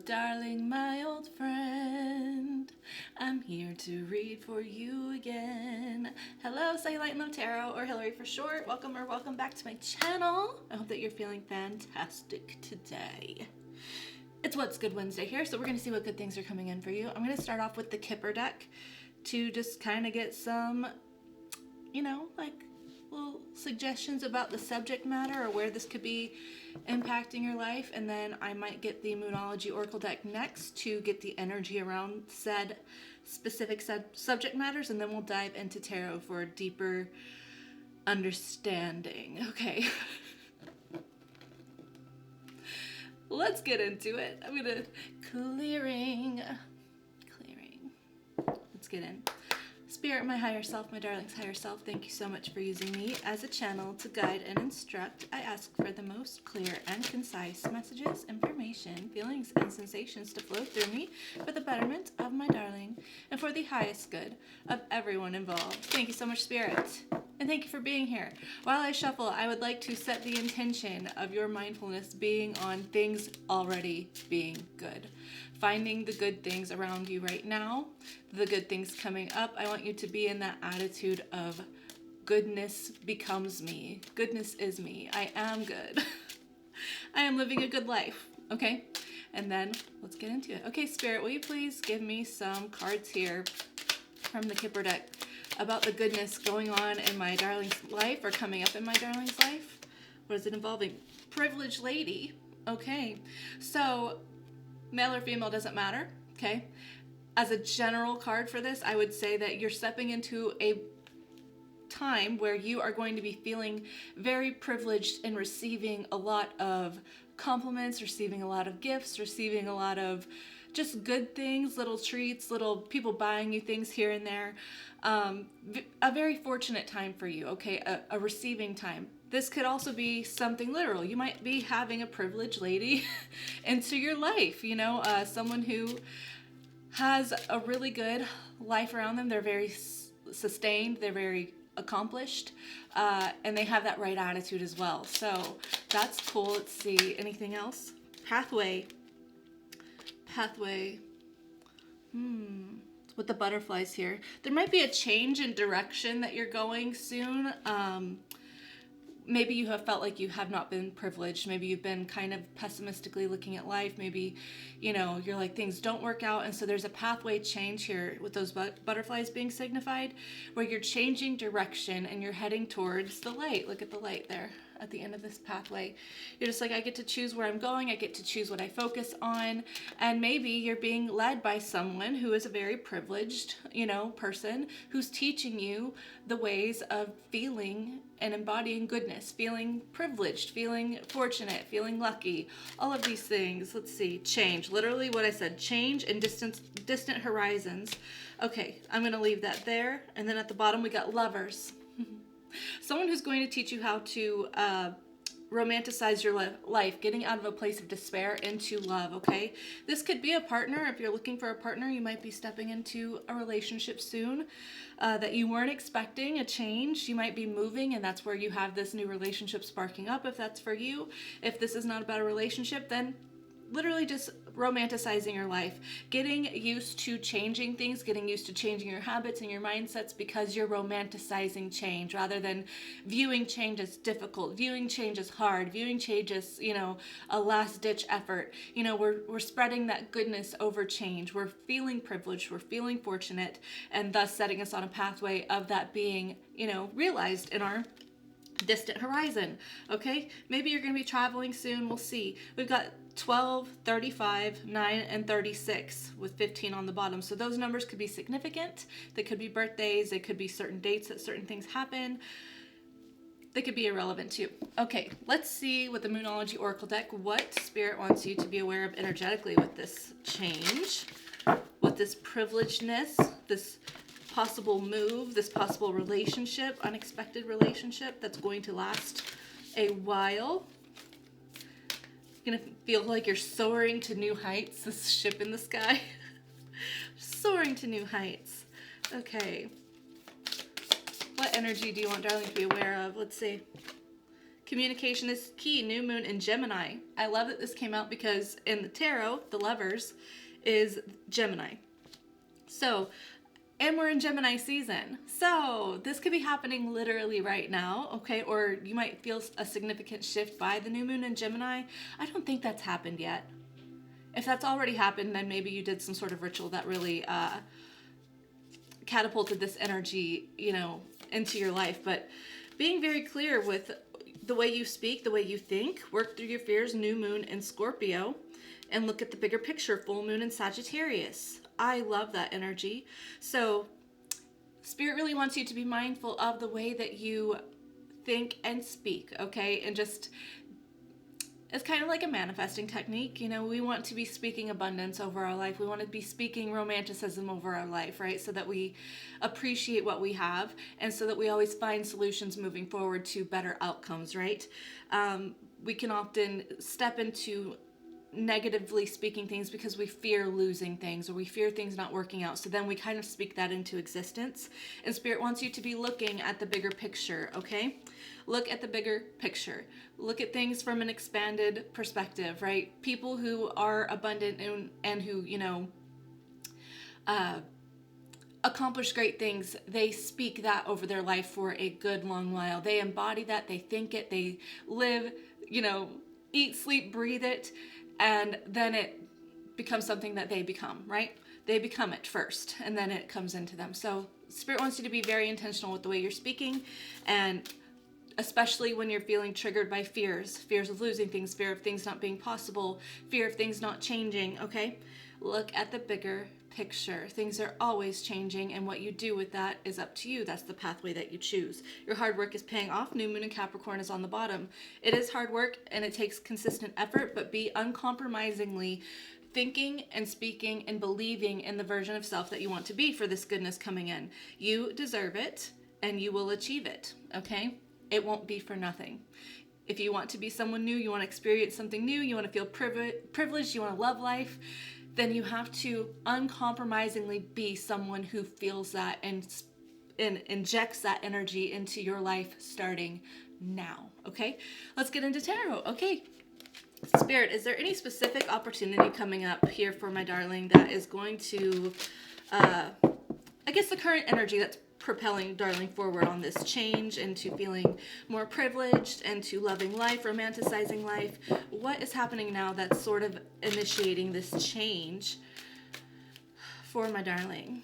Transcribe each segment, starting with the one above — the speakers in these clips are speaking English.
darling, my old friend. I'm here to read for you again. Hello, Cellulite and Love Tarot, or Hillary for short. Welcome or welcome back to my channel. I hope that you're feeling fantastic today. It's What's Good Wednesday here, so we're going to see what good things are coming in for you. I'm going to start off with the Kipper deck to just kind of get some, little suggestions about the subject matter or where this could be impacting your life, and then I might get the Moonology Oracle deck next to get the energy around said specific subject matters, and then we'll dive into tarot for a deeper understanding. Okay. Let's get into it. I'm gonna clearing. Let's get in. Spirit, my higher self, my darling's higher self, thank you so much for using me as a channel to guide and instruct. I ask for the most clear and concise messages, information, feelings, and sensations to flow through me for the betterment of my darling and for the highest good of everyone involved. Thank you so much, Spirit. And thank you for being here. While I shuffle, I would like to set the intention of your mindfulness being on things already being good. Finding the good things around you right now, the good things coming up. I want you to be in that attitude of goodness becomes me. Goodness is me. I am good. I am living a good life. Okay? And then let's get into it. Okay, Spirit, will you please give me some cards here from the Kipper deck about the goodness going on in my darling's life or coming up in my darling's life? What is it involving? Privileged lady. Okay. So male or female doesn't matter, okay? As a general card for this, I would say that you're stepping into a time where you are going to be feeling very privileged in receiving a lot of compliments, receiving a lot of gifts, receiving a lot of just good things, little treats, little people buying you things here and there. A very fortunate time for you, okay? A receiving time. This could also be something literal. You might be having a privileged lady into your life, someone who has a really good life around them. They're very sustained, they're very accomplished, and they have that right attitude as well. So that's cool. Let's see, anything else? Pathway. With the butterflies here. There might be a change in direction that you're going soon. Maybe you have felt like you have not been privileged. Maybe you've been kind of pessimistically looking at life. Maybe, you're like, things don't work out. And so there's a pathway change here with those butterflies being signified, where you're changing direction and you're heading towards the light. Look at the light there at the end of this pathway. You're just like, I get to choose where I'm going. I get to choose what I focus on. And maybe you're being led by someone who is a very privileged, person who's teaching you the ways of feeling and embodying goodness, feeling privileged, feeling fortunate, feeling lucky, all of these things. Let's see, change, literally what I said, change and distant horizons. Okay, I'm gonna leave that there. And then at the bottom, we got lovers. Someone who's going to teach you how to romanticize your life, getting out of a place of despair into love, okay? This could be a partner. If you're looking for a partner, you might be stepping into a relationship soon that you weren't expecting, a change. You might be moving, and that's where you have this new relationship sparking up, if that's for you. If this is not about a relationship, then literally just romanticizing your life, getting used to changing things, getting used to changing your habits and your mindsets because you're romanticizing change rather than viewing change as difficult, viewing change as hard, viewing change as, a last ditch effort. We're spreading that goodness over change. We're feeling privileged, we're feeling fortunate, and thus setting us on a pathway of that being, realized in our distant horizon. Okay, maybe you're going to be traveling soon. We'll see. We've got 12, 35, 9, and 36 with 15 on the bottom. So those numbers could be significant. They could be birthdays. They could be certain dates that certain things happen. They could be irrelevant too. Okay, let's see with the Moonology Oracle deck what Spirit wants you to be aware of energetically with this change, with this privilegedness, this possible move, this possible relationship, unexpected relationship that's going to last a while. You're gonna feel like you're soaring to new heights, this ship in the sky. Soaring to new heights. Okay. What energy do you want darling to be aware of? Let's see. Communication is key. New moon in Gemini. I love that this came out because in the tarot, the lovers is Gemini. So, and we're in Gemini season. So this could be happening literally right now, okay? Or you might feel a significant shift by the new moon in Gemini. I don't think that's happened yet. If that's already happened, then maybe you did some sort of ritual that really catapulted this energy, into your life. But being very clear with the way you speak, the way you think, work through your fears, new moon in Scorpio, and look at the bigger picture, full moon in Sagittarius. I love that energy. So Spirit really wants you to be mindful of the way that you think and speak, okay? And just, it's kind of like a manifesting technique. We want to be speaking abundance over our life. We want to be speaking romanticism over our life, right? So that we appreciate what we have and so that we always find solutions moving forward to better outcomes, right? We can often step into negatively speaking things because we fear losing things or we fear things not working out. So then we kind of speak that into existence. And Spirit wants you to be looking at the bigger picture, okay? Look at the bigger picture. Look at things from an expanded perspective, right? People who are abundant and who, accomplish great things, they speak that over their life for a good long while. They embody that, they think it, they live, eat, sleep, breathe it. And then it becomes something that they become, right? They become it first, and then it comes into them. So Spirit wants you to be very intentional with the way you're speaking, and especially when you're feeling triggered by fears of losing things, fear of things not being possible, fear of things not changing, okay? Look at the bigger picture. Things are always changing, and what you do with that is up to you. That's the pathway that you choose. Your hard work is paying off. New moon in Capricorn is on the bottom. It is hard work and it takes consistent effort, but be uncompromisingly thinking and speaking and believing in the version of self that you want to be for this goodness coming in. You deserve it and you will achieve it, okay? It won't be for nothing. If you want to be someone new, you want to experience something new, you want to feel privileged, you want to love life, then you have to uncompromisingly be someone who feels that and injects that energy into your life starting now, okay? Let's get into tarot. Okay, Spirit, is there any specific opportunity coming up here for my darling that is going to, I guess the current energy that's propelling darling forward on this change into feeling more privileged and to loving life, romanticizing life? What is happening now that's sort of initiating this change for my darling?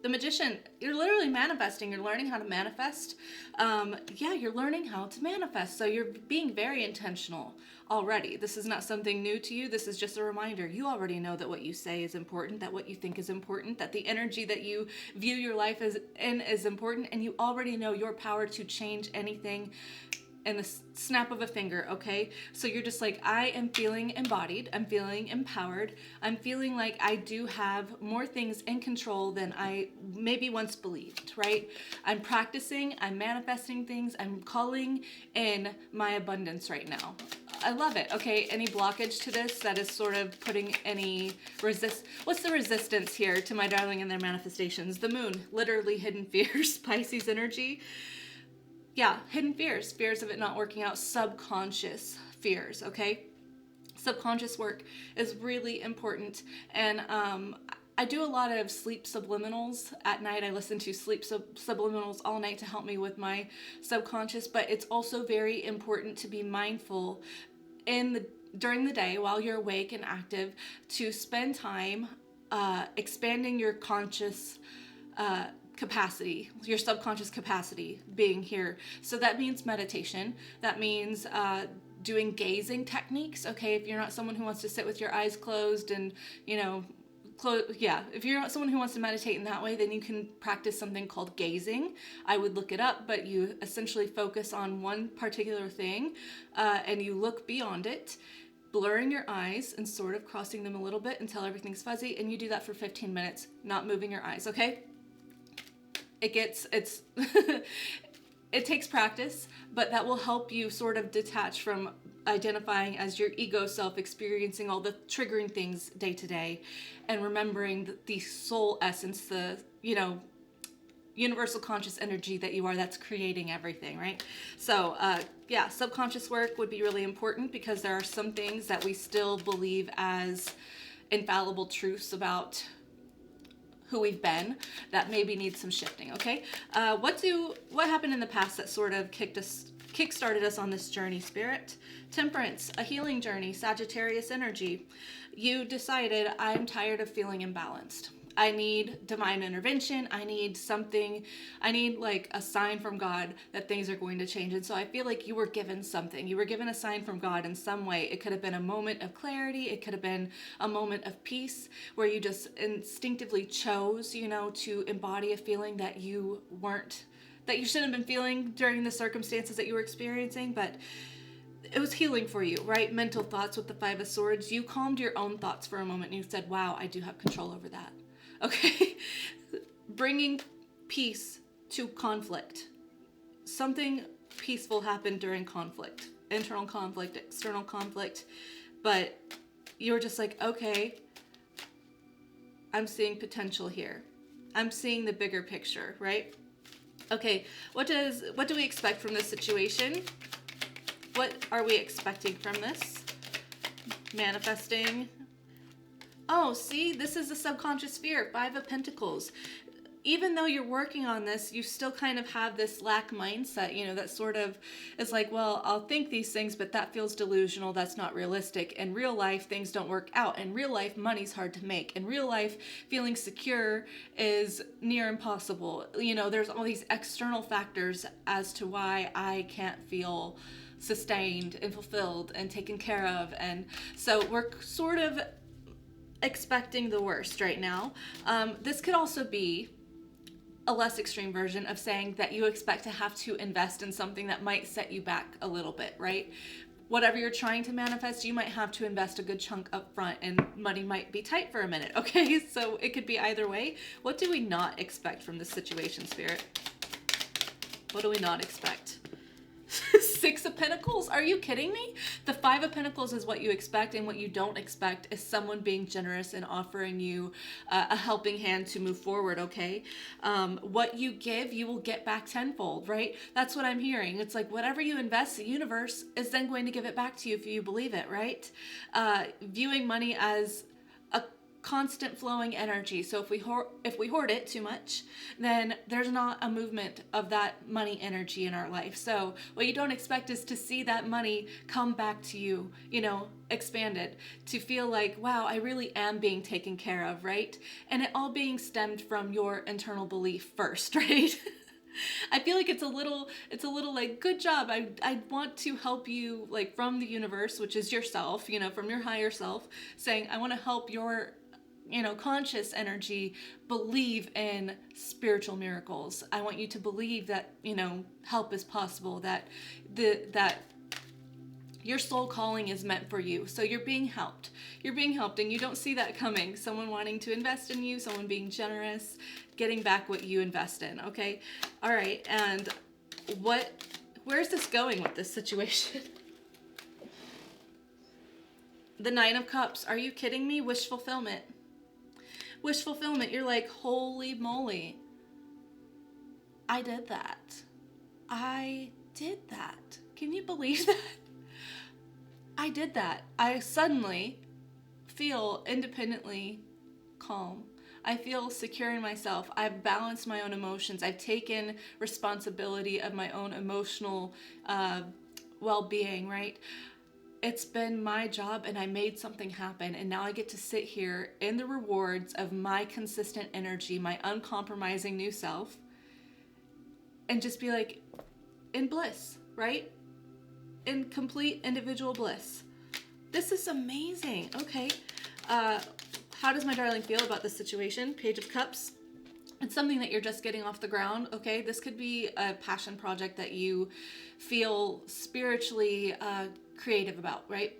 The Magician, you're literally manifesting. You're learning how to manifest. You're learning how to manifest. So you're being very intentional already. This is not something new to you. This is just a reminder. You already know that what you say is important, that what you think is important, that the energy that you view your life as in is important, and you already know your power to change anything in the snap of a finger, okay? So you're just like, I am feeling embodied. I'm feeling empowered. I'm feeling like I do have more things in control than I maybe once believed, right? I'm practicing, I'm manifesting things, I'm calling in my abundance right now. I love it, okay? Any blockage to this that is sort of putting any what's the resistance here to my darling and their manifestations? The moon, literally hidden fears, Pisces energy. Yeah, hidden fears of it not working out, subconscious fears, okay? Subconscious work is really important. And I do a lot of sleep subliminals at night. I listen to sleep subliminals all night to help me with my subconscious, but it's also very important to be mindful during the day while you're awake and active to spend time expanding your conscious capacity, your subconscious capacity being here. So that means meditation. That means doing gazing techniques. Okay, if you're not someone who wants to sit with your eyes closed and, if you're not someone who wants to meditate in that way, then you can practice something called gazing. I would look it up, but you essentially focus on one particular thing and you look beyond it, blurring your eyes and sort of crossing them a little bit until everything's fuzzy, and you do that for 15 minutes, not moving your eyes, okay? It takes practice, but that will help you sort of detach from identifying as your ego self, experiencing all the triggering things day to day, and remembering the soul essence, universal conscious energy that you are that's creating everything, right? So yeah, subconscious work would be really important because there are some things that we still believe as infallible truths about who we've been that maybe needs some shifting. Okay, what happened in the past that sort of kickstarted us on this journey, Spirit? Temperance, a healing journey, Sagittarius energy. You decided, I'm tired of feeling imbalanced. I need divine intervention. I need something. I need like a sign from God that things are going to change. And so I feel like you were given something. You were given a sign from God in some way. It could have been a moment of clarity. It could have been a moment of peace where you just instinctively chose, to embody a feeling that you shouldn't have been feeling during the circumstances that you were experiencing, but it was healing for you, right? Mental thoughts with the Five of Swords. You calmed your own thoughts for a moment and you said, wow, I do have control over that. Okay, bringing peace to conflict. Something peaceful happened during conflict, internal conflict, external conflict, but you were just like, okay, I'm seeing potential here. I'm seeing the bigger picture, right? Okay, what do we expect from this situation? What are we expecting from this? Manifesting. Oh, see, this is the subconscious fear, Five of Pentacles. Even though you're working on this, you still kind of have this lack mindset, that sort of is like, well, I'll think these things, but that feels delusional. That's not realistic. In real life, things don't work out. In real life, money's hard to make. In real life, feeling secure is near impossible. There's all these external factors as to why I can't feel sustained and fulfilled and taken care of. And so we're sort of expecting the worst right now. This could also be a less extreme version of saying that you expect to have to invest in something that might set you back a little bit, right? Whatever you're trying to manifest, you might have to invest a good chunk up front and money might be tight for a minute, okay? So it could be either way. What do we not expect from this situation, Spirit? What do we not expect? Six of Pentacles? Are you kidding me? The Five of Pentacles is what you expect, and what you don't expect is someone being generous and offering you a helping hand to move forward, okay? What you give, you will get back tenfold, right? That's what I'm hearing. It's like whatever you invest, the universe is then going to give it back to you if you believe it, right? Viewing money as a constant flowing energy. So if we hoard it too much, then there's not a movement of that money energy in our life. So what you don't expect is to see that money come back to you, expanded, to feel like, wow, I really am being taken care of, right? And it all being stemmed from your internal belief first, right? I feel like it's a little like, good job. I want to help you, like, from the universe, which is yourself, from your higher self, saying, I want to help your conscious energy believe in spiritual miracles. I want you to believe that, help is possible, that your soul calling is meant for you. So you're being helped. And you don't see that coming. Someone wanting to invest in you, someone being generous, getting back what you invest in, okay? All right, and where's this going with this situation? The Nine of Cups. Are you kidding me? Wish fulfillment. Wish fulfillment. You're like, holy moly. I did that. Can you believe that? I did that. I suddenly feel independently calm. I feel secure in myself. I've balanced my own emotions. I've taken responsibility of my own emotional well-being, right? It's been my job and I made something happen, and now I get to sit here in the rewards of my consistent energy, my uncompromising new self, and just be like in bliss, right? In complete individual bliss. This is amazing. Okay. How does my darling feel about this situation? Page of Cups. It's something that you're just getting off the ground, okay? This could be a passion project that you feel spiritually creative about, right?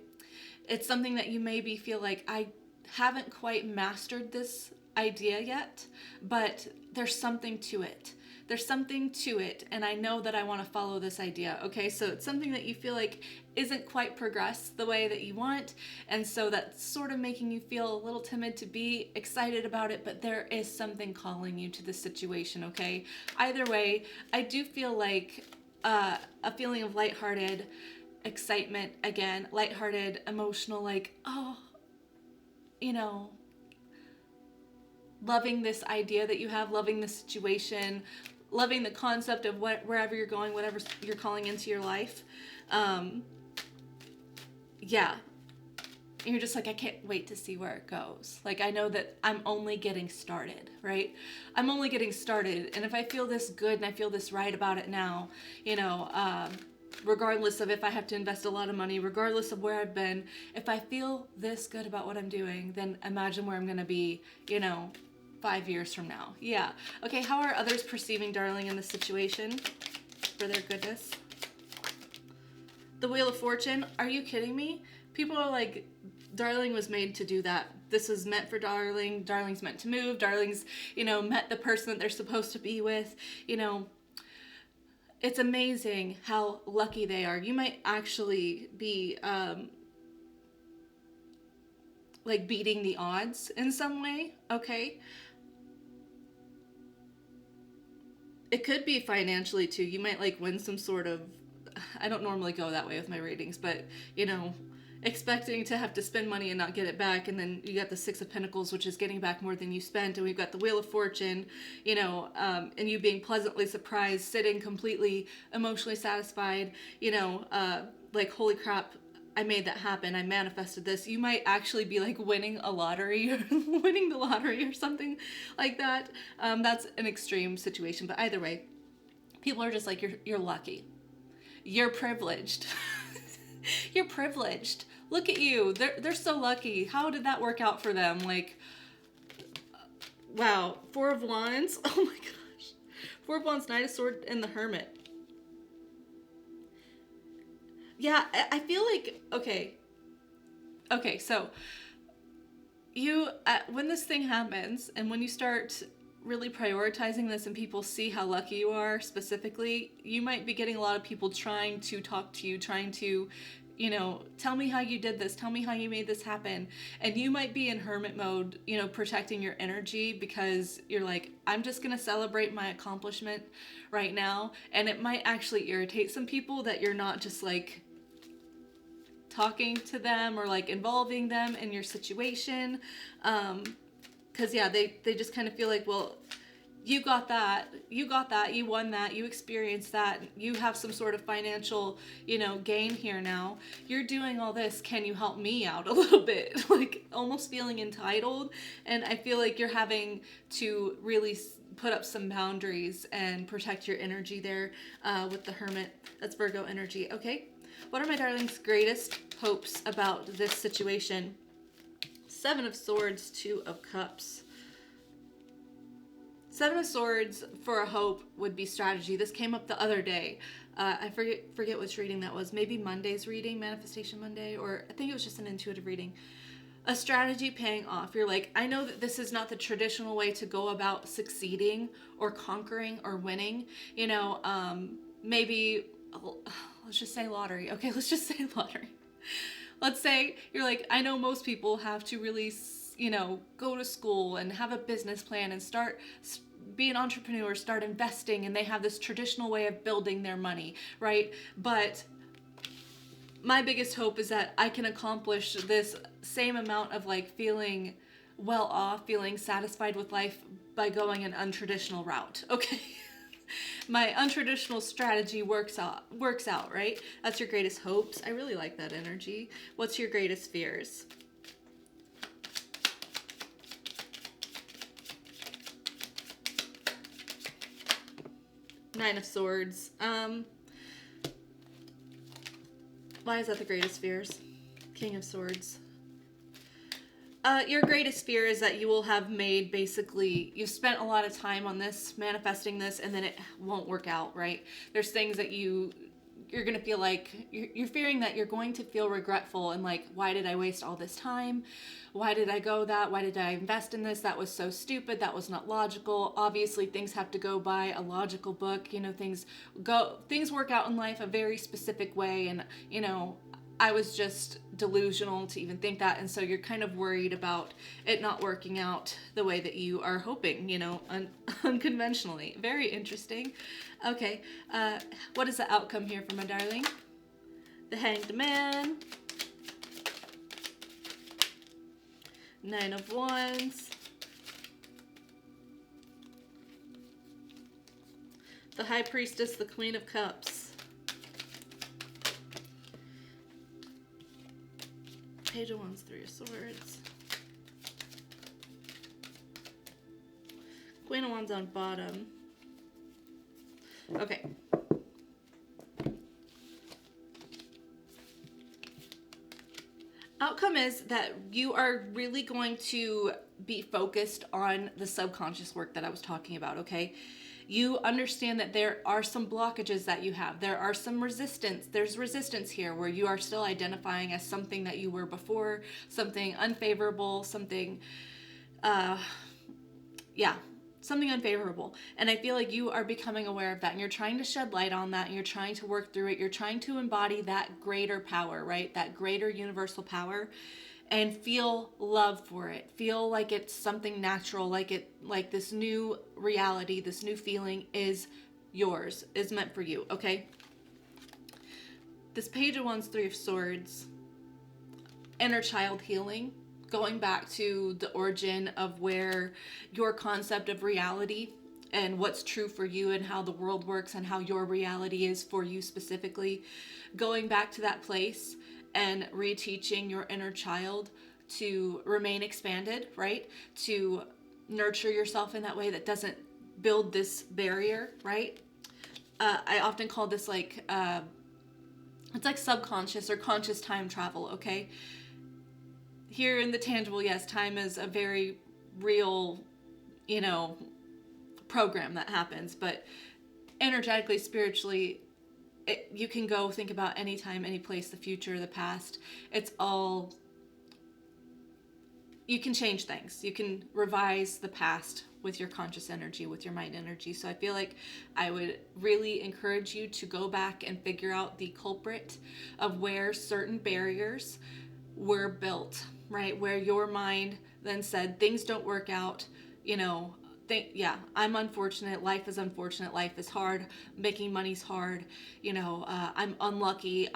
It's something that you maybe feel like, I haven't quite mastered this idea yet, but there's something to it. There's something to it, and I know that I want to follow this idea. Okay, so it's something that you feel like isn't quite progressed the way that you want, and so that's sort of making you feel a little timid to be excited about it, but there is something calling you to the situation, okay? Either way, I do feel like a feeling of lighthearted excitement, again, lighthearted, emotional, like, oh, you know, loving this idea that you have, loving the situation, loving the concept of wherever you're going, whatever you're calling into your life. Yeah. And you're just like, I can't wait to see where it goes. Like, I know that I'm only getting started, right? I'm only getting started. And if I feel this good and I feel this right about it now, you know, regardless of if I have to invest a lot of money, regardless of where I've been, if I feel this good about what I'm doing, then imagine where I'm going to be, you know, 5 years from now. Yeah. Okay, how are others perceiving darling in this situation for their goodness? The Wheel of Fortune. Are you kidding me? People are like, darling was made to do that. This was meant for darling. Darling's meant to move. Darling's, you know, met the person that they're supposed to be with. You know, it's amazing how lucky they are. You might actually be like beating the odds in some way, okay? It could be financially too. You might like win some sort of, I don't normally go that way with my readings, but you know, expecting to have to spend money and not get it back, and then you got the Six of Pentacles, which is getting back more than you spent, and we've got the Wheel of Fortune, you know, and you being pleasantly surprised, sitting completely emotionally satisfied, you know, like, holy crap, I made that happen, I manifested this. You might actually be like winning a lottery or winning the lottery or something like that. That's an extreme situation, but either way, people are just like, you're lucky. You're privileged. You're privileged. Look at you. They're so lucky. How did that work out for them? Like, wow. Four of Wands. Oh my gosh. Four of Wands, Knight of Swords, and the Hermit. Yeah, I feel like, okay, so you, when this thing happens, and when you start really prioritizing this and people see how lucky you are specifically, you might be getting a lot of people trying to talk to you, trying to, you know, tell me how you did this, tell me how you made this happen. And you might be in hermit mode, you know, protecting your energy, because you're like, I'm just gonna celebrate my accomplishment right now. And it might actually irritate some people that you're not just like talking to them or like involving them in your situation. Because yeah, they just kind of feel like, well, you got that, you won that, you experienced that, you have some sort of financial, you know, gain here now. You're doing all this, can you help me out a little bit? Like, almost feeling entitled. And I feel like you're having to really put up some boundaries and protect your energy there with the Hermit. That's Virgo energy. Okay, what are my darlings' greatest hopes about this situation? Seven of Swords, Two of Cups. Seven of Swords for a hope would be strategy. This came up the other day. I forget which reading that was. Maybe Monday's reading, Manifestation Monday, or I think it was just an intuitive reading. A strategy paying off. You're like, I know that this is not the traditional way to go about succeeding or conquering or winning. You know, maybe, let's just say lottery. Okay, let's just say lottery. Let's say you're like, I know most people have to really, you know, go to school and have a business plan and be an entrepreneur, start investing, and they have this traditional way of building their money, right? But my biggest hope is that I can accomplish this same amount of like feeling well off, feeling satisfied with life by going an untraditional route, okay? My untraditional strategy works out, right? That's your greatest hopes. I really like that energy. What's your greatest fears? Nine of Swords. Why is that the greatest fears? King of Swords. Your greatest fear is that you will have made, basically, you've spent a lot of time on this, manifesting this, and then it won't work out, right? There's things that you you're going to feel like you're fearing that you're going to feel regretful and like, why did I waste all this time? Why did I go that? Why did I invest in this? That was so stupid. That was not logical. Obviously, things have to go by a logical book. You know, things work out in life a very specific way. And, you know, I was just delusional to even think that. And so you're kind of worried about it not working out the way that you are hoping, you know, unconventionally. Very interesting. Okay, what is the outcome here for my darling? The Hanged Man. Nine of Wands. The High Priestess, the Queen of Cups. Page of Wands, Three of Swords. Queen of Wands on bottom. Okay. Outcome is that you are really going to be focused on the subconscious work that I was talking about, okay? You understand that there are some blockages that you have. There are some resistance. There's resistance here where you are still identifying as something that you were before, something unfavorable, something, something unfavorable. And I feel like you are becoming aware of that, and you're trying to shed light on that, and you're trying to work through it. You're trying to embody that greater power, right? That greater universal power, and feel love for it. Feel like it's something natural, like this new reality, this new feeling is yours, is meant for you, okay? This Page of Wands, Three of Swords, inner child healing, going back to the origin of where your concept of reality and what's true for you and how the world works and how your reality is for you specifically, going back to that place and reteaching your inner child to remain expanded, right? To nurture yourself in that way that doesn't build this barrier, right? I often call this like, it's like subconscious or conscious time travel, okay? Here in the tangible, yes, time is a very real, you know, program that happens, but energetically, spiritually, you can go think about any time, any place, the future, the past. It's all, you can change things. You can revise the past with your conscious energy, with your mind energy. So I feel like I would really encourage you to go back and figure out the culprit of where certain barriers were built, right? Where your mind then said, things don't work out, you know, I'm unfortunate. Life is unfortunate. Life is hard. Making money's hard. You know, I'm unlucky.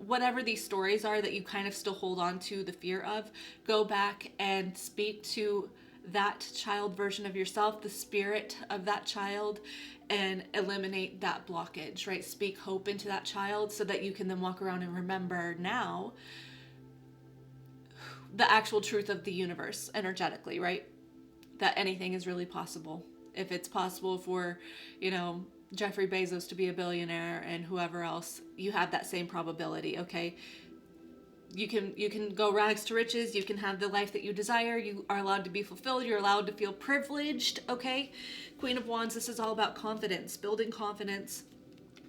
Whatever these stories are that you kind of still hold on to the fear of, go back and speak to that child version of yourself, the spirit of that child, and eliminate that blockage, right? Speak hope into that child so that you can then walk around and remember now the actual truth of the universe energetically, right? That anything is really possible. If it's possible for, you know, Jeffrey Bezos to be a billionaire and whoever else, you have that same probability, okay? You can go rags to riches. You can have the life that you desire. You are allowed to be fulfilled. You're allowed to feel privileged, okay? Queen of Wands, this is all about confidence, building confidence.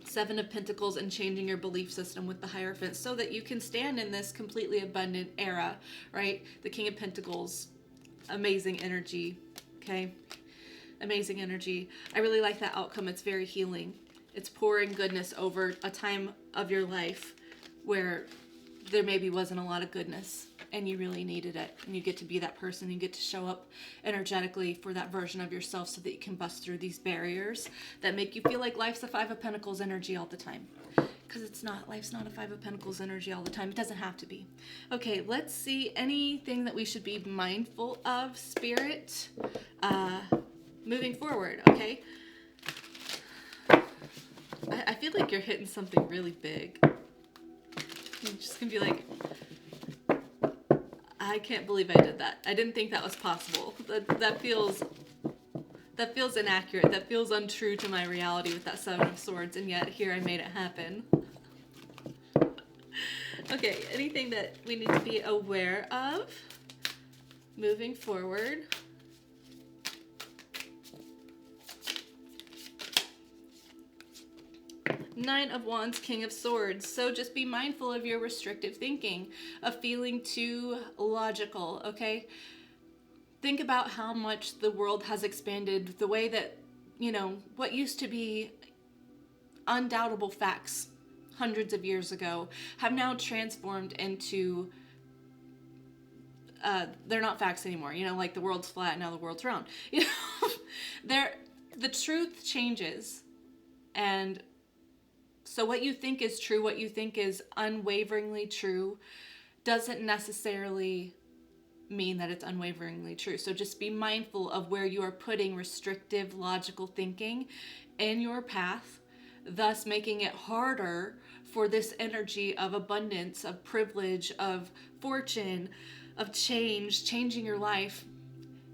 Seven of Pentacles, and changing your belief system with the Hierophant so that you can stand in this completely abundant era, right? The King of Pentacles, amazing energy, okay? Amazing energy. I really like that outcome. It's very healing. It's pouring goodness over a time of your life where there maybe wasn't a lot of goodness and you really needed it. And you get to be that person. You get to show up energetically for that version of yourself so that you can bust through these barriers that make you feel like life's a Five of Pentacles energy all the time. Because it's not. Life's not a Five of Pentacles energy all the time. It doesn't have to be. Okay, let's see anything that we should be mindful of, Spirit, moving forward, okay? I feel like you're hitting something really big. You're just going to be like, I can't believe I did that. I didn't think that was possible. That feels inaccurate. That feels untrue to my reality with that Seven of Swords, and yet here I made it happen. Okay, anything that we need to be aware of moving forward? Nine of Wands, King of Swords. So just be mindful of your restrictive thinking, of feeling too logical, okay? Think about how much the world has expanded, the way that, what used to be undoubtable facts hundreds of years ago have now transformed into, they're not facts anymore. Like the world's flat, now the world's round. The truth changes. And so what you think is true, what you think is unwaveringly true, doesn't necessarily mean that it's unwaveringly true. So just be mindful of where you are putting restrictive, logical thinking in your path, thus making it harder for this energy of abundance, of privilege, of fortune, of changing your life.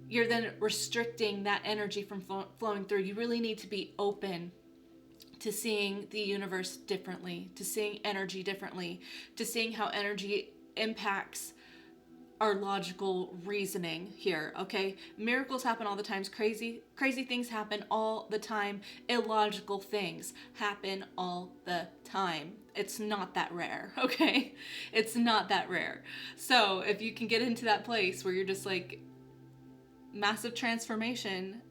You're then restricting that energy from flowing through. You really need to be open to seeing the universe differently, to seeing energy differently, to seeing how energy impacts our logical reasoning here, okay? Miracles happen all the time. Crazy things happen all the time. Illogical things happen all the time. It's not that rare, okay? It's not that rare. So if you can get into that place where you're just like, massive transformation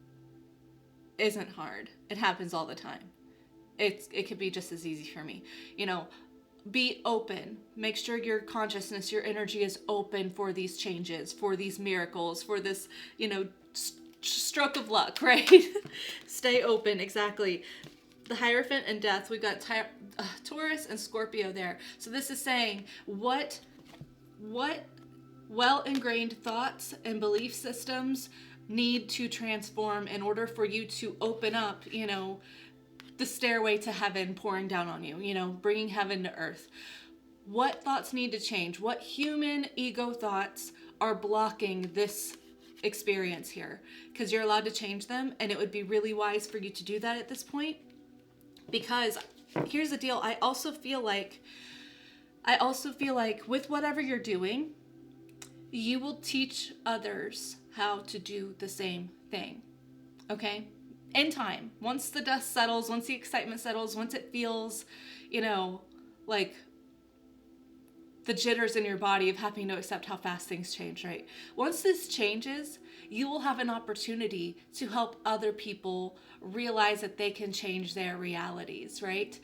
isn't hard. It happens all the time. It could be just as easy for me. Be open. Make sure your consciousness, your energy is open for these changes, for these miracles, for this, stroke of luck, right? Stay open, exactly. The Hierophant and Death, we've got Taurus and Scorpio there. So this is saying what well-ingrained thoughts and belief systems need to transform in order for you to open up, the stairway to heaven pouring down on you, bringing heaven to earth. What thoughts need to change? What human ego thoughts are blocking this experience here? Because you're allowed to change them, and it would be really wise for you to do that at this point. Because here's the deal. I also feel like with whatever you're doing, you will teach others how to do the same thing. Okay? In time, once the dust settles, once the excitement settles, once it feels, like the jitters in your body of having to accept how fast things change, right? Once this changes, you will have an opportunity to help other people realize that they can change their realities, right?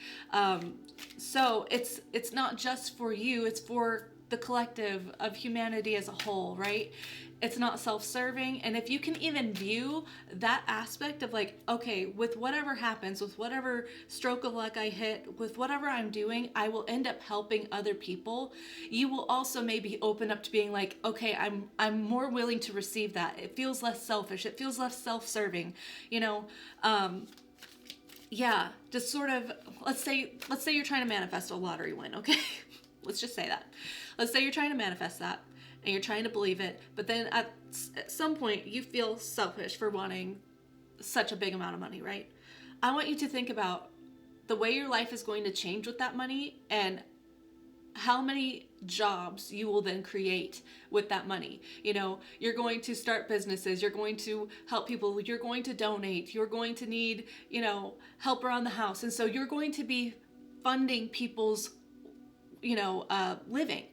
So it's not just for you, it's for the collective of humanity as a whole, right? It's not self-serving. And if you can even view that aspect of like, okay, with whatever happens, with whatever stroke of luck I hit, with whatever I'm doing, I will end up helping other people. You will also maybe open up to being like, okay, I'm more willing to receive that. It feels less selfish. It feels less self-serving, yeah, just sort of, let's say you're trying to manifest a lottery win, okay? Let's just say that. Let's say you're trying to manifest that and you're trying to believe it, but then at some point you feel selfish for wanting such a big amount of money, right? I want you to think about the way your life is going to change with that money and how many jobs you will then create with that money. You're going to start businesses, you're going to help people, you're going to donate, you're going to need, help around the house. And so you're going to be funding people's living.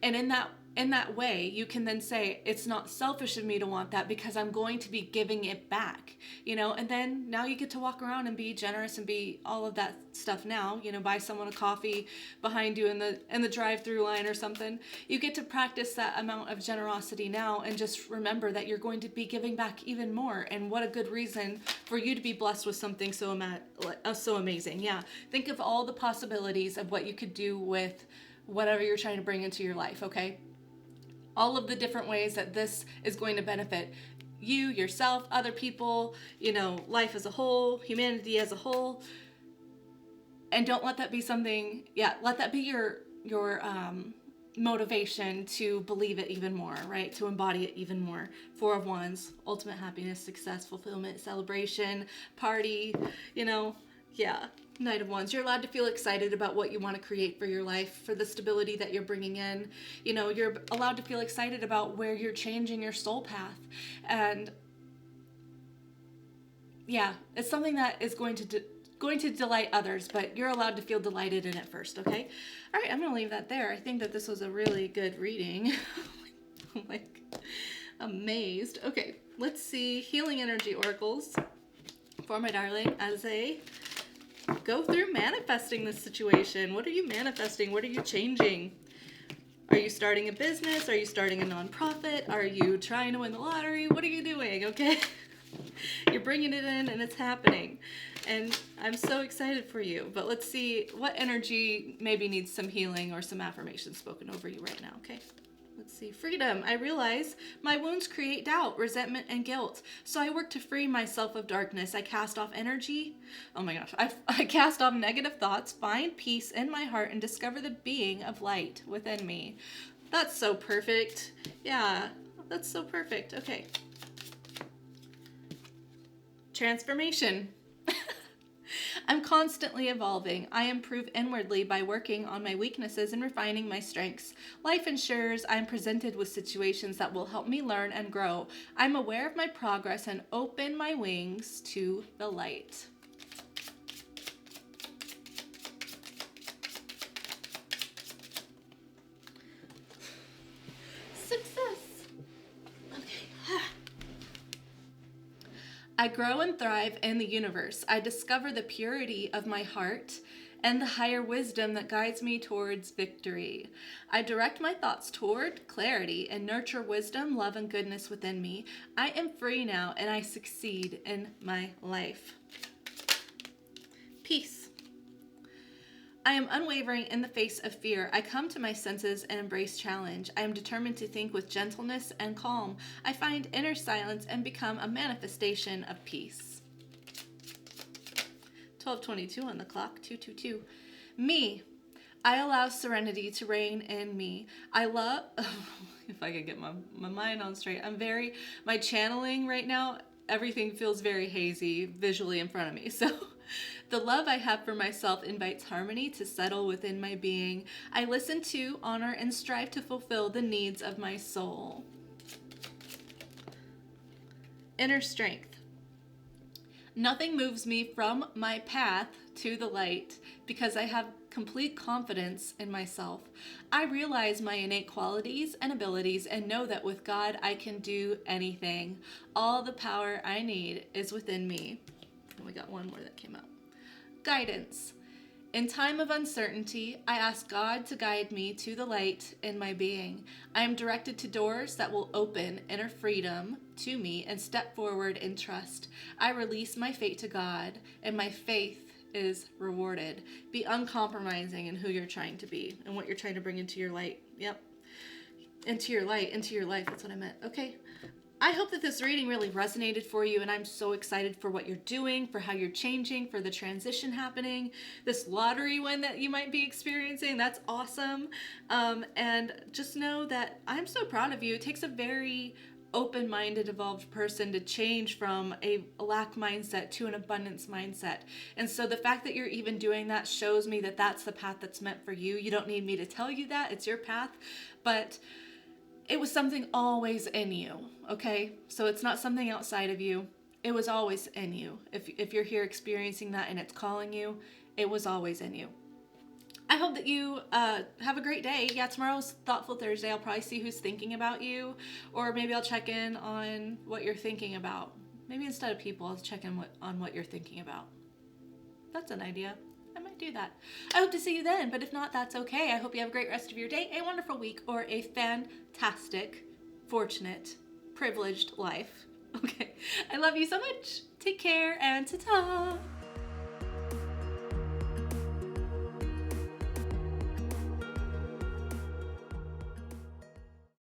And in that way, you can then say, it's not selfish of me to want that because I'm going to be giving it back, and then now you get to walk around and be generous and be all of that stuff now, buy someone a coffee behind you in the drive-through line or something. You get to practice that amount of generosity now and just remember that you're going to be giving back even more. And what a good reason for you to be blessed with something so amazing. Yeah. Think of all the possibilities of what you could do with whatever you're trying to bring into your life, okay? All of the different ways that this is going to benefit you, yourself, other people, life as a whole, humanity as a whole. And don't let that be something, let that be your motivation to believe it even more, right? To embody it even more. Four of Wands, ultimate happiness, success, fulfillment, celebration, party, Knight of Wands. You're allowed to feel excited about what you want to create for your life, for the stability that you're bringing in. You're allowed to feel excited about where you're changing your soul path. And it's something that is going to going to delight others, but you're allowed to feel delighted in it first, okay? All right, I'm going to leave that there. I think that this was a really good reading. I'm like amazed. Okay, let's see healing energy oracles for my darling as they go through manifesting this situation. What are you manifesting? What are you changing? Are you starting a business? Are you starting a nonprofit? Are you trying to win the lottery? What are you doing, okay? You're bringing it in and it's happening. And I'm so excited for you. But let's see what energy maybe needs some healing or some affirmation spoken over you right now, okay? Let's see. Freedom. I realize my wounds create doubt, resentment, and guilt. So I work to free myself of darkness. I cast off energy. Oh my gosh. I cast off negative thoughts, find peace in my heart, and discover the being of light within me. That's so perfect. Yeah, that's so perfect. Okay. Transformation. I'm constantly evolving. I improve inwardly by working on my weaknesses and refining my strengths. Life ensures I'm presented with situations that will help me learn and grow. I'm aware of my progress and open my wings to the light. Success. Okay. I grow and thrive in the universe. I discover the purity of my heart and the higher wisdom that guides me towards victory. I direct my thoughts toward clarity and nurture wisdom, love, and goodness within me. I am free now and I succeed in my life. Peace. I am unwavering in the face of fear. I come to my senses and embrace challenge. I am determined to think with gentleness and calm. I find inner silence and become a manifestation of peace. 12:22 on the clock, 222. Me. I allow serenity to reign in me. I love, if I could get my mind on straight, my channeling right now, everything feels very hazy visually in front of me. So the love I have for myself invites harmony to settle within my being. I listen to, honor, and strive to fulfill the needs of my soul. Inner strength. Nothing moves me from my path to the light because I have complete confidence in myself. I realize my innate qualities and abilities and know that with God I can do anything. All the power I need is within me. And we got one more that came out. Guidance. In time of uncertainty, I ask God to guide me to the light in my being. I am directed to doors that will open inner freedom to me and step forward in trust. I release my fate to God, and my faith is rewarded. Be uncompromising in who you're trying to be and what you're trying to bring into your light. Yep. Into your light, into your life. That's what I meant. Okay. I hope that this reading really resonated for you, and I'm so excited for what you're doing, for how you're changing, for the transition happening, this lottery win that you might be experiencing. That's awesome. And just know that I'm so proud of you. It takes a very open-minded, evolved person to change from a lack mindset to an abundance mindset. And so the fact that you're even doing that shows me that that's the path that's meant for you. You don't need me to tell you that. It's your path. But it was something always in you, okay? So it's not something outside of you. It was always in you. If you're here experiencing that and it's calling you, it was always in you. I hope that you have a great day. Yeah, tomorrow's Thoughtful Thursday. I'll probably see who's thinking about you, or maybe I'll check in on what you're thinking about. Maybe instead of people, I'll check in on what you're thinking about. That's an idea. I might do that. I hope to see you then, but if not, that's okay. I hope you have a great rest of your day, a wonderful week, or a fantastic, fortunate, privileged life. Okay. I love you so much. Take care and ta-ta.